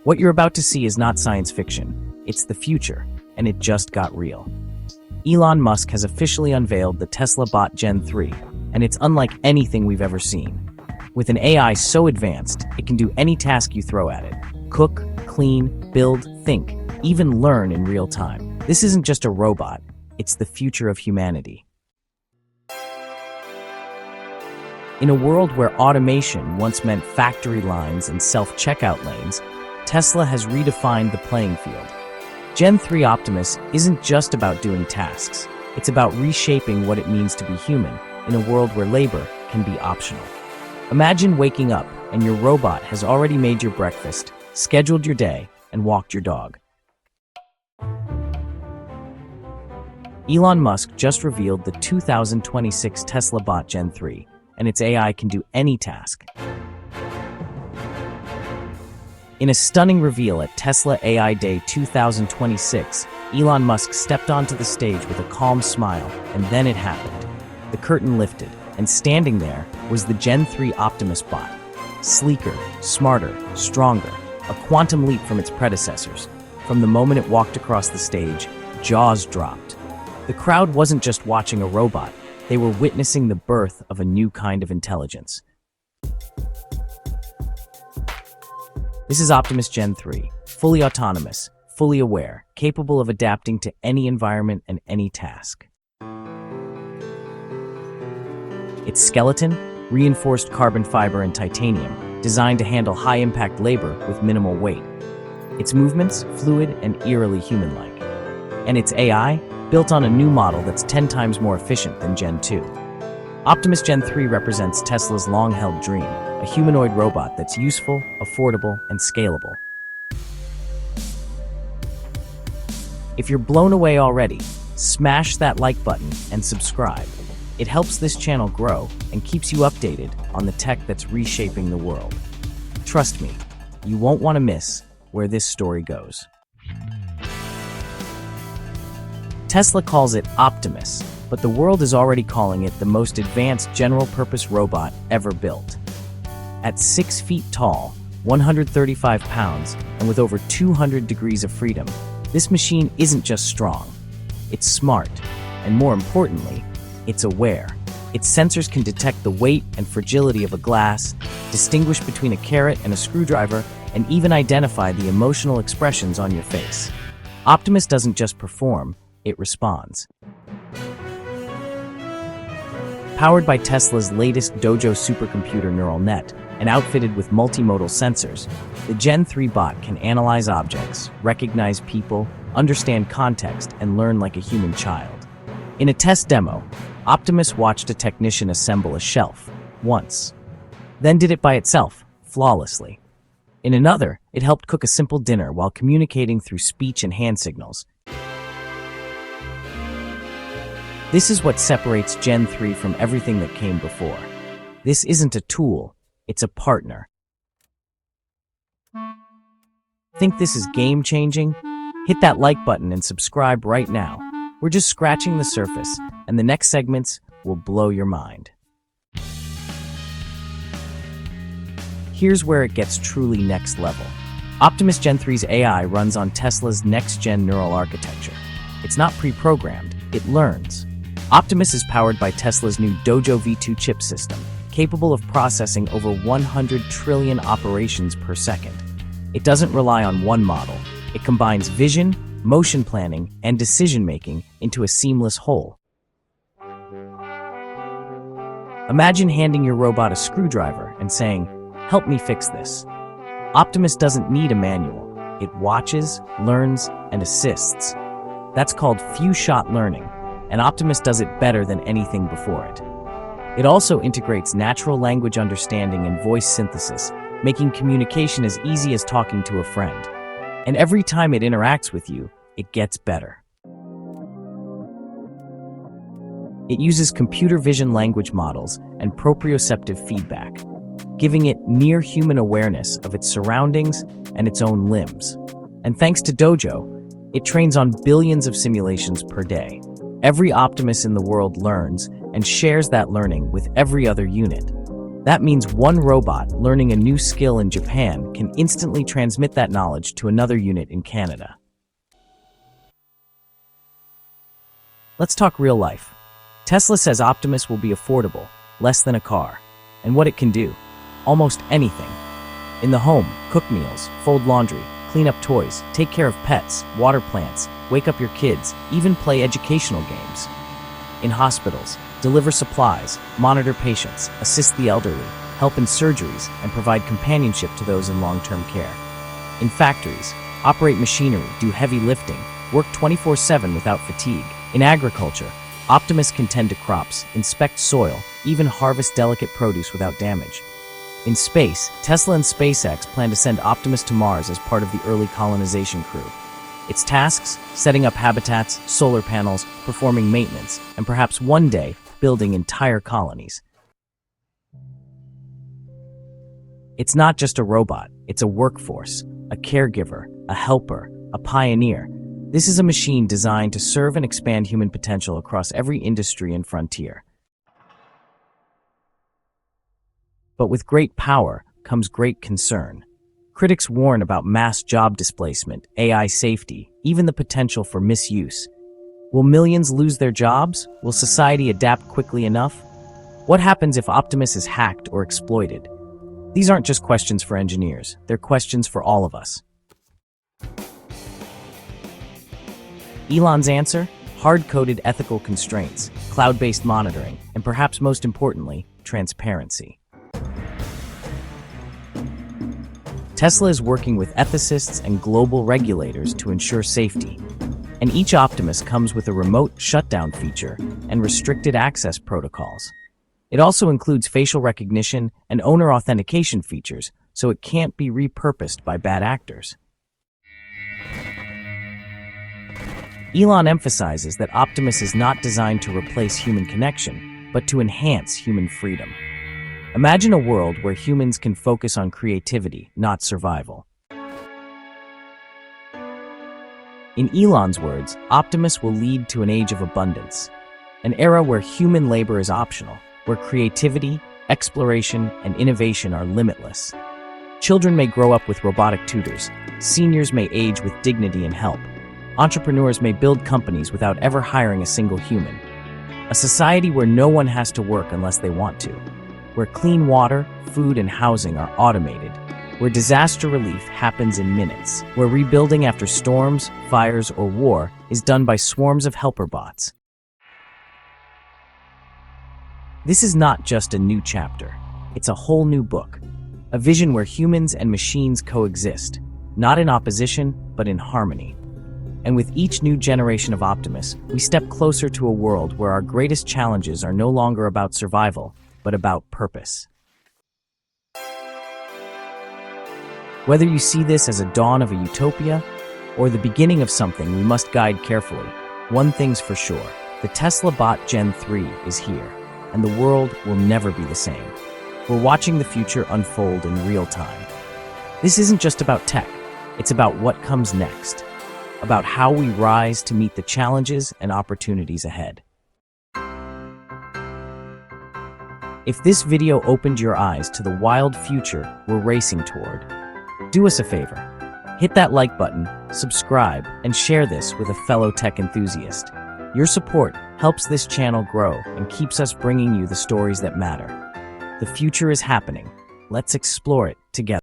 What you're about to see is not science fiction. It's the future, and it just got real. Elon Musk has officially unveiled the Tesla bot Gen 3, and it's unlike anything we've ever seen. With an AI so advanced, it can do any task you throw at it. Cook, clean, build, think, even learn in real time. This isn't just a robot, it's the future of humanity. In a world where automation once meant factory lines and self-checkout lanes, Tesla has redefined the playing field. Gen 3 Optimus isn't just about doing tasks. It's about reshaping what it means to be human in a world where labor can be optional. Imagine waking up and your robot has already made your breakfast, scheduled your day, and walked your dog. Elon Musk just revealed the 2026 Tesla bot Gen 3, and its AI can do any task. In a stunning reveal at Tesla AI Day 2026, Elon Musk stepped onto the stage with a calm smile, and then it happened. The curtain lifted, and standing there was the Gen 3 Optimus bot. Sleeker, smarter, stronger, a quantum leap from its predecessors. From the moment it walked across the stage, jaws dropped. The crowd wasn't just watching a robot, they were witnessing the birth of a new kind of intelligence. This is Optimus Gen 3, fully autonomous, fully aware, capable of adapting to any environment and any task. Its skeleton, reinforced carbon fiber and titanium, designed to handle high-impact labor with minimal weight. Its movements, fluid and eerily human-like. And its AI, built on a new model that's 10 times more efficient than Gen 2. Optimus Gen 3 represents Tesla's long-held dream, a humanoid robot that's useful, affordable, and scalable. If you're blown away already, smash that like button and subscribe. It helps this channel grow and keeps you updated on the tech that's reshaping the world. Trust me, you won't want to miss where this story goes. Tesla calls it Optimus, but the world is already calling it the most advanced general-purpose robot ever built. At 6 feet tall, 135 pounds, and with over 200 degrees of freedom, this machine isn't just strong. It's smart, and more importantly, it's aware. Its sensors can detect the weight and fragility of a glass, distinguish between a carrot and a screwdriver, and even identify the emotional expressions on your face. Optimus doesn't just perform, it responds. Powered by Tesla's latest Dojo supercomputer neural net and outfitted with multimodal sensors, the Gen 3 bot can analyze objects, recognize people, understand context, and learn like a human child. In a test demo, Optimus watched a technician assemble a shelf once, then did it by itself, flawlessly. In another, it helped cook a simple dinner while communicating through speech and hand signals. This is what separates Gen 3 from everything that came before. This isn't a tool, it's a partner. Think this is game-changing? Hit that like button and subscribe right now. We're just scratching the surface, and the next segments will blow your mind. Here's where it gets truly next level. Optimus Gen 3's AI runs on Tesla's next-gen neural architecture. It's not pre-programmed, it learns. Optimus is powered by Tesla's new Dojo V2 chip system, capable of processing over 100 trillion operations per second. It doesn't rely on one model. It combines vision, motion planning, and decision-making into a seamless whole. Imagine handing your robot a screwdriver and saying, "Help me fix this." Optimus doesn't need a manual. It watches, learns, and assists. That's called few-shot learning, and Optimus does it better than anything before it. It also integrates natural language understanding and voice synthesis, making communication as easy as talking to a friend. And every time it interacts with you, it gets better. It uses computer vision language models and proprioceptive feedback, giving it near-human awareness of its surroundings and its own limbs. And thanks to Dojo, it trains on billions of simulations per day. Every Optimus in the world learns and shares that learning with every other unit. That means one robot learning a new skill in Japan can instantly transmit that knowledge to another unit in Canada. Let's talk real life. Tesla says Optimus will be affordable, less than a car. And what it can do? Almost anything. In the home, cook meals, fold laundry, clean up toys, take care of pets, water plants, wake up your kids, even play educational games. In hospitals, deliver supplies, monitor patients, assist the elderly, help in surgeries, and provide companionship to those in long-term care. In factories, operate machinery, do heavy lifting, work 24/7 without fatigue. In agriculture, Optimus can tend to crops, inspect soil, even harvest delicate produce without damage. In space, Tesla and SpaceX plan to send Optimus to Mars as part of the early colonization crew. Its tasks: setting up habitats, solar panels, performing maintenance, and perhaps one day, building entire colonies. It's not just a robot, it's a workforce, a caregiver, a helper, a pioneer. This is a machine designed to serve and expand human potential across every industry and frontier. But with great power comes great concern. Critics warn about mass job displacement, AI safety, even the potential for misuse. Will millions lose their jobs? Will society adapt quickly enough? What happens if Optimus is hacked or exploited? These aren't just questions for engineers, they're questions for all of us. Elon's answer? Hard-coded ethical constraints, cloud-based monitoring, and perhaps most importantly, transparency. Tesla is working with ethicists and global regulators to ensure safety. And each Optimus comes with a remote shutdown feature and restricted access protocols. It also includes facial recognition and owner authentication features, so it can't be repurposed by bad actors. Elon emphasizes that Optimus is not designed to replace human connection, but to enhance human freedom. Imagine a world where humans can focus on creativity, not survival. In Elon's words, Optimus will lead to an age of abundance, an era where human labor is optional, where creativity, exploration, and innovation are limitless. Children may grow up with robotic tutors, seniors may age with dignity and help, entrepreneurs may build companies without ever hiring a single human. A society where no one has to work unless they want to, where clean water, food, and housing are automated, where disaster relief happens in minutes, where rebuilding after storms, fires, or war is done by swarms of helper bots. This is not just a new chapter, it's a whole new book, a vision where humans and machines coexist, not in opposition, but in harmony. And with each new generation of Optimus, we step closer to a world where our greatest challenges are no longer about survival, but about purpose. Whether you see this as a dawn of a utopia or the beginning of something we must guide carefully, one thing's for sure: the Tesla Bot Gen 3 is here, and the world will never be the same. We're watching the future unfold in real time. This isn't just about tech, it's about what comes next, about how we rise to meet the challenges and opportunities ahead. If this video opened your eyes to the wild future we're racing toward, do us a favor. Hit that like button, subscribe, and share this with a fellow tech enthusiast. Your support helps this channel grow and keeps us bringing you the stories that matter. The future is happening. Let's explore it together.